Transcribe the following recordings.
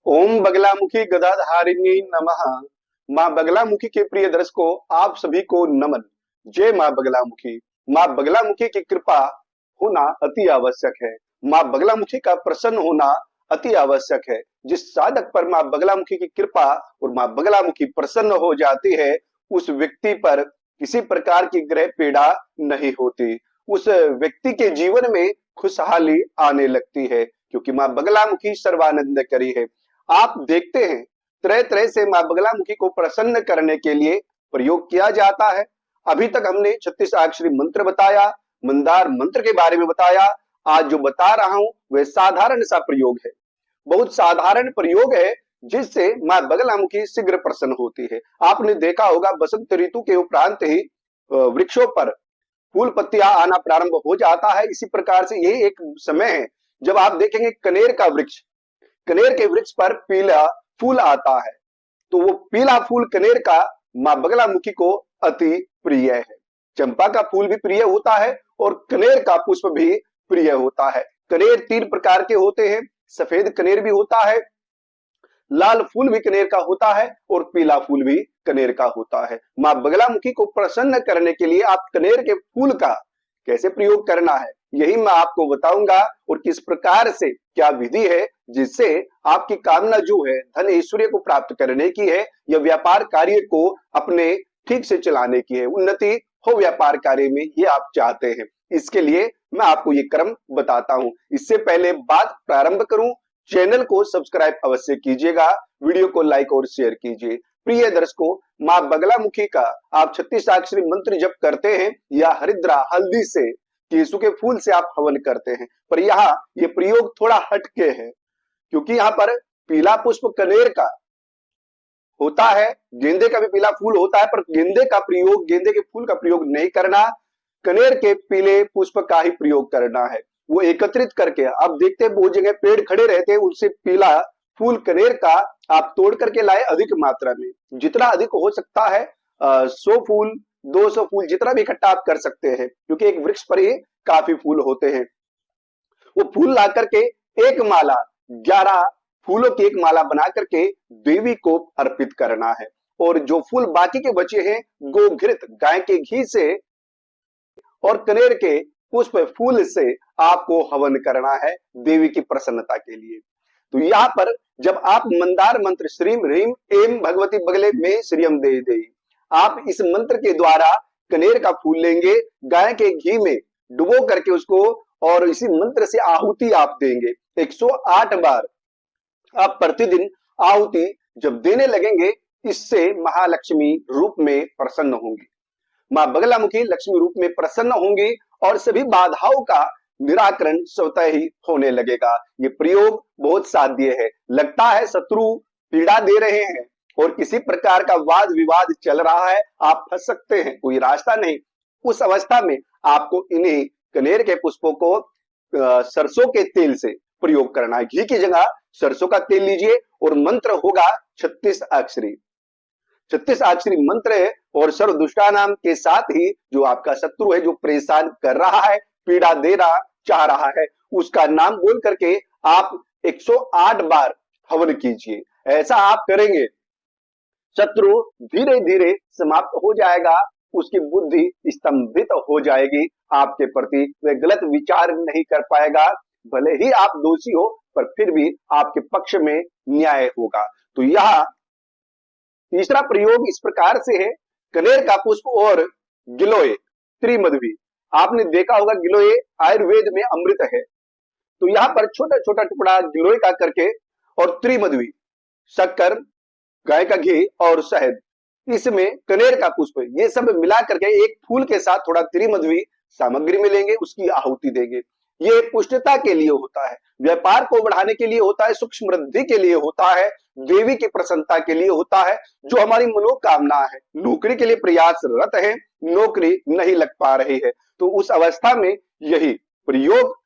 ओम बगलामुखी गदाधारिणी नमः। माँ बगलामुखी के प्रिय दर्शकों, आप सभी को नमन। जय माँ बगलामुखी। माँ बगलामुखी की कृपा होना अति आवश्यक है। माँ बगलामुखी का प्रसन्न होना अति आवश्यक है। जिस साधक पर माँ बगलामुखी की कृपा और माँ बगलामुखी प्रसन्न हो जाती है, उस व्यक्ति पर किसी प्रकार की ग्रह पीड़ा नहीं होती। उस व्यक्ति के जीवन में खुशहाली आने लगती है, क्योंकि माँ बगलामुखी सर्वानंद करी है। आप देखते हैं, तरह तरह से माँ बगलामुखी को प्रसन्न करने के लिए प्रयोग किया जाता है। अभी तक हमने 36 अक्षरी मंत्र बताया, मंदार मंत्र के बारे में बताया। आज जो बता रहा हूं वह साधारण सा प्रयोग है, बहुत साधारण प्रयोग है, जिससे माँ बगलामुखी शीघ्र प्रसन्न होती है। आपने देखा होगा, बसंत ऋतु के उपरांत ही वृक्षों पर फूल पत्तियां आना प्रारंभ हो जाता है। इसी प्रकार से यही एक समय है जब आप देखेंगे कनेर का वृक्ष, कनेर के वृक्ष पर पीला फूल आता है, तो वो पीला फूल कनेर का माँ बगलामुखी को अति प्रिय है। चंपा का फूल भी प्रिय होता है और कनेर का पुष्प भी प्रिय होता है। कनेर 3 प्रकार के होते हैं, सफेद कनेर भी होता है, लाल फूल भी कनेर का होता है और पीला फूल भी कनेर का होता है। माँ बगलामुखी को प्रसन्न करने के लिए आप कनेर के फूल का कैसे प्रयोग करना है, यही मैं आपको बताऊंगा, और किस प्रकार से क्या विधि है जिससे आपकी कामना जो है धन ऐश्वर्य को प्राप्त करने की है, या व्यापार कार्य को अपने ठीक से चलाने की है, उन्नति हो व्यापार कार्य में ये आप चाहते हैं। इसके लिए मैं आपको ये क्रम बताता हूं। इससे पहले बात प्रारंभ करूं, चैनल को सब्सक्राइब अवश्य कीजिएगा, वीडियो को लाइक और शेयर कीजिए। प्रिय दर्शकों, माँ बगलामुखी का आप 36 अक्षरी मंत्र जप करते हैं या हरिद्रा हल्दी से, केसु के फूल से आप हवन करते हैं, पर यहाँ ये प्रयोग थोड़ा हटके है, क्योंकि यहाँ पर पीला पुष्प कनेर का होता है, गेंदे का भी पीला फूल होता है, पर गेंदे का प्रयोग, गेंदे के फूल का प्रयोग नहीं करना, कनेर के पीले पुष्प का ही प्रयोग करना है। वो एकत्रित करके आप देखते हैं बहुत जगह पेड़ खड़े रहते हैं, उनसे पीला फूल कनेर का आप तोड़ करके लाए अधिक मात्रा में, जितना अधिक हो सकता है 100 फूल 200 फूल जितना भी इकट्ठा आप कर सकते हैं, क्योंकि एक वृक्ष पर ही काफी फूल होते हैं। वो फूल ला करके एक माला, 11 फूलों की एक माला बना करके देवी को अर्पित करना है। और जो फूल बाकी के बचे हैं, गोघृत गाय के घी से और कनेर के पुष्प फूल से आपको हवन करना है देवी की प्रसन्नता के लिए। तो यहाँ पर जब आप मंदार मंत्र श्रीम ह्रीम एम भगवती बगले में श्रीयम दे दे, आप इस मंत्र के द्वारा कनेर का फूल लेंगे, गाय के घी में डुबो करके उसको, और इसी मंत्र से आहुति आप देंगे 108 बार। आप प्रतिदिन आहुति जब देने लगेंगे, इससे महालक्ष्मी रूप में प्रसन्न होंगी, माँ बगलामुखी लक्ष्मी रूप में प्रसन्न होंगी और सभी बाधाओं का निराकरण स्वतः ही होने लगेगा। ये प्रयोग बहुत साध्य है। लगता है शत्रु पीड़ा दे रहे हैं और किसी प्रकार का वाद विवाद चल रहा है, आप फंस सकते हैं, कोई रास्ता नहीं। उस अवस्था में आपको इन्हीं कनेर के पुष्पों को सरसों के तेल से प्रयोग करना है। घी की जगह सरसों का तेल लीजिए और मंत्र होगा 36 अक्षरी। 36 अक्षरी मंत्र है, और सर्व दुष्टा नाम के साथ ही जो आपका शत्रु है, जो परेशान कर रहा है, पीड़ा देना चाह रहा है, उसका नाम बोल करके आप 108 बार हवन कीजिए। ऐसा आप करेंगे, शत्रु धीरे धीरे समाप्त हो जाएगा, उसकी बुद्धि स्तंभित हो जाएगी आपके प्रति, वह गलत विचार नहीं कर पाएगा। भले ही आप दोषी हो, पर फिर भी आपके पक्ष में न्याय होगा। तो यह तीसरा प्रयोग इस प्रकार से है, कनेर का पुष्प और गिलोय त्रिमधुवी। आपने देखा होगा गिलोय आयुर्वेद में अमृत है, तो यहाँ पर छोटा छोटा टुकड़ा गिलोय का करके और त्रिमधुवी, शक्कर, गाय का घी और शहद, इसमें कनेर का पुष्प, ये सब मिला करके एक फूल के साथ थोड़ा त्रिमधुवी सामग्री में लेंगे, उसकी आहुति देंगे। ये पुष्टता के लिए होता है, व्यापार को बढ़ाने के लिए होता है, सूक्ष्म वृद्धि के लिए होता है, देवी की प्रसन्नता के लिए होता है। जो हमारी मनोकामना है, नौकरी के लिए प्रयासरत है, नौकरी नहीं लग पा रही है, तो उस अवस्था में यही प्रयोग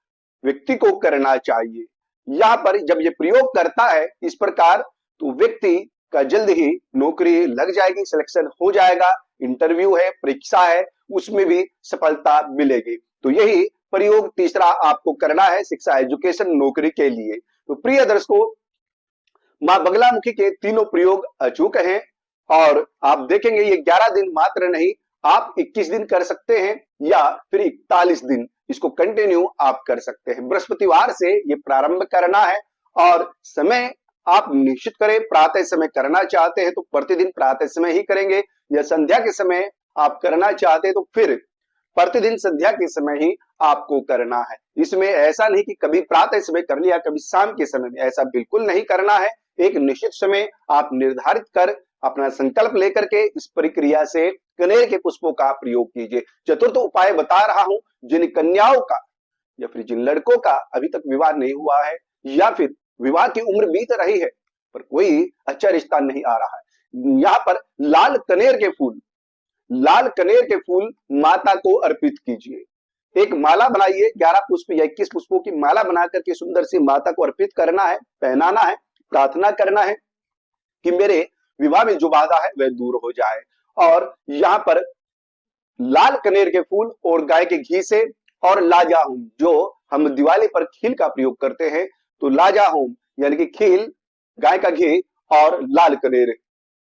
व्यक्ति को करना चाहिए। यहाँ पर जब ये प्रयोग करता है इस प्रकार, तो व्यक्ति का जल्द ही नौकरी लग जाएगी, सिलेक्शन हो जाएगा, इंटरव्यू है, परीक्षा है, उसमें भी सफलता मिलेगी। तो यही प्रयोग तीसरा आपको करना है शिक्षा, एजुकेशन, नौकरी के लिए। तो प्रिय दर्शकों, मां बगलामुखी के तीनों प्रयोग अचूक हैं और आप देखेंगे ये 11 दिन मात्र नहीं, आप 21 दिन कर सकते हैं या फिर 41 दिन इसको कंटिन्यू आप कर सकते हैं। बृहस्पतिवार से ये प्रारंभ करना है और समय आप निश्चित करें। प्रातः समय करना चाहते हैं तो प्रतिदिन प्रातः समय ही करेंगे, या संध्या के समय आप करना चाहते हैं तो फिर प्रतिदिन संध्या के समय ही आपको करना है। इसमें ऐसा नहीं कि कभी प्रातः समय कर लिया कभी शाम के समय में, ऐसा बिल्कुल नहीं करना है। एक निश्चित समय आप निर्धारित कर अपना संकल्प लेकर के इस प्रक्रिया से कनेर के पुष्पों का प्रयोग कीजिए। चतुर्थ उपाय बता रहा हूं, जिन कन्याओं का या फिर जिन लड़कों का अभी तक विवाह नहीं हुआ है या फिर विवाह की उम्र बीत रही है पर कोई अच्छा रिश्ता नहीं आ रहा है, यहाँ पर लाल कनेर के फूल माता को अर्पित कीजिए। एक माला बनाइए, 11 पुष्प या 21 पुष्पों की माला बना करके सुंदर सी माता को अर्पित करना है, पहनाना है, प्रार्थना करना है कि मेरे विवाह में जो बाधा है वह दूर हो जाए। और यहाँ पर लाल कनेर के फूल और गाय के घी से और लाजाहोम, जो हम दिवाली पर खील का प्रयोग करते हैं, तो लाजाहोम यानी कि खील, गाय का घी और लाल कनेर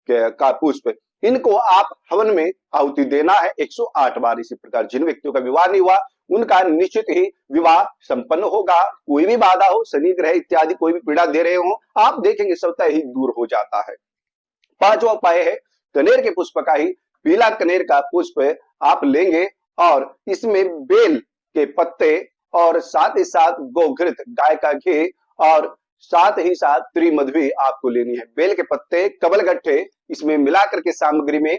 का पुष्प, इनको आप हवन में आहुति देना है 108 बार। इसी प्रकार जिन व्यक्तियों का विवाह नहीं हुआ उनका निश्चित ही विवाह संपन्न होगा। कोई भी बाधा हो, शनि ग्रह इत्यादि कोई भी पीड़ा दे रहे हो, आप देखेंगे स्वतः ही दूर हो जाता है। पांचवा उपाय है कनेर के पुष्प का ही, पीला कनेर का पुष्प आप लेंगे और इसमें बेल के पत्ते और साथ ही साथ गोघृत, गाय का घी और साथ ही साथ त्रिमधुवी आपको लेनी है। बेल के पत्ते, कबलगट्ठे इसमें मिलाकर के सामग्री में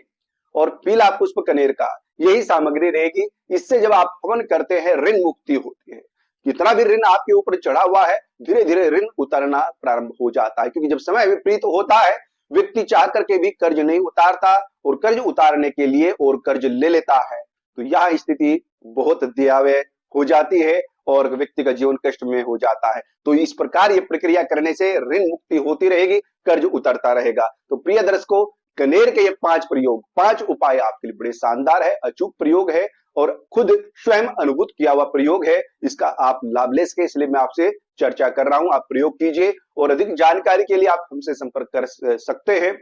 और पीला पुष्प कनेर का, यही सामग्री रहेगी। इससे जब आप हवन करते हैं ऋण मुक्ति होती है। कितना भी ऋण आपके ऊपर चढ़ा हुआ है धीरे धीरे ऋण उतरना प्रारंभ हो जाता है, क्योंकि जब समय विपरीत होता है व्यक्ति चाह करके भी कर्ज नहीं उतारता और कर्ज उतारने के लिए और कर्ज ले लेता है, तो यह स्थिति बहुत दयावह हो जाती है और व्यक्ति का जीवन कष्ट में हो जाता है। तो इस प्रकार ये प्रक्रिया करने से ऋण मुक्ति होती रहेगी, कर्ज उतरता रहेगा। तो प्रिय दर्शकों, कनेर के ये 5 उपाय आपके लिए बड़े शानदार है, अचूक प्रयोग है और खुद स्वयं अनुभूत किया हुआ प्रयोग है। इसका आप लाभ ले सके इसलिए मैं आपसे चर्चा कर रहा हूं। आप प्रयोग कीजिए और अधिक जानकारी के लिए आप हमसे संपर्क कर सकते हैं।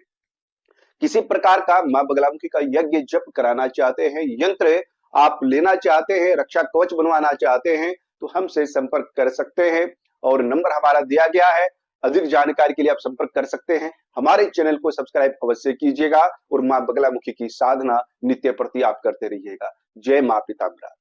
किसी प्रकार का मां बगलामुखी का यज्ञ जप कराना चाहते हैं, यंत्र आप लेना चाहते हैं, रक्षा कवच बनवाना चाहते हैं, तो हमसे संपर्क कर सकते हैं और नंबर हमारा दिया गया है। अधिक जानकारी के लिए आप संपर्क कर सकते हैं। हमारे चैनल को सब्सक्राइब अवश्य कीजिएगा और मां बगलामुखी की साधना नित्य प्रति आप करते रहिएगा। जय मां पीताम्बरा।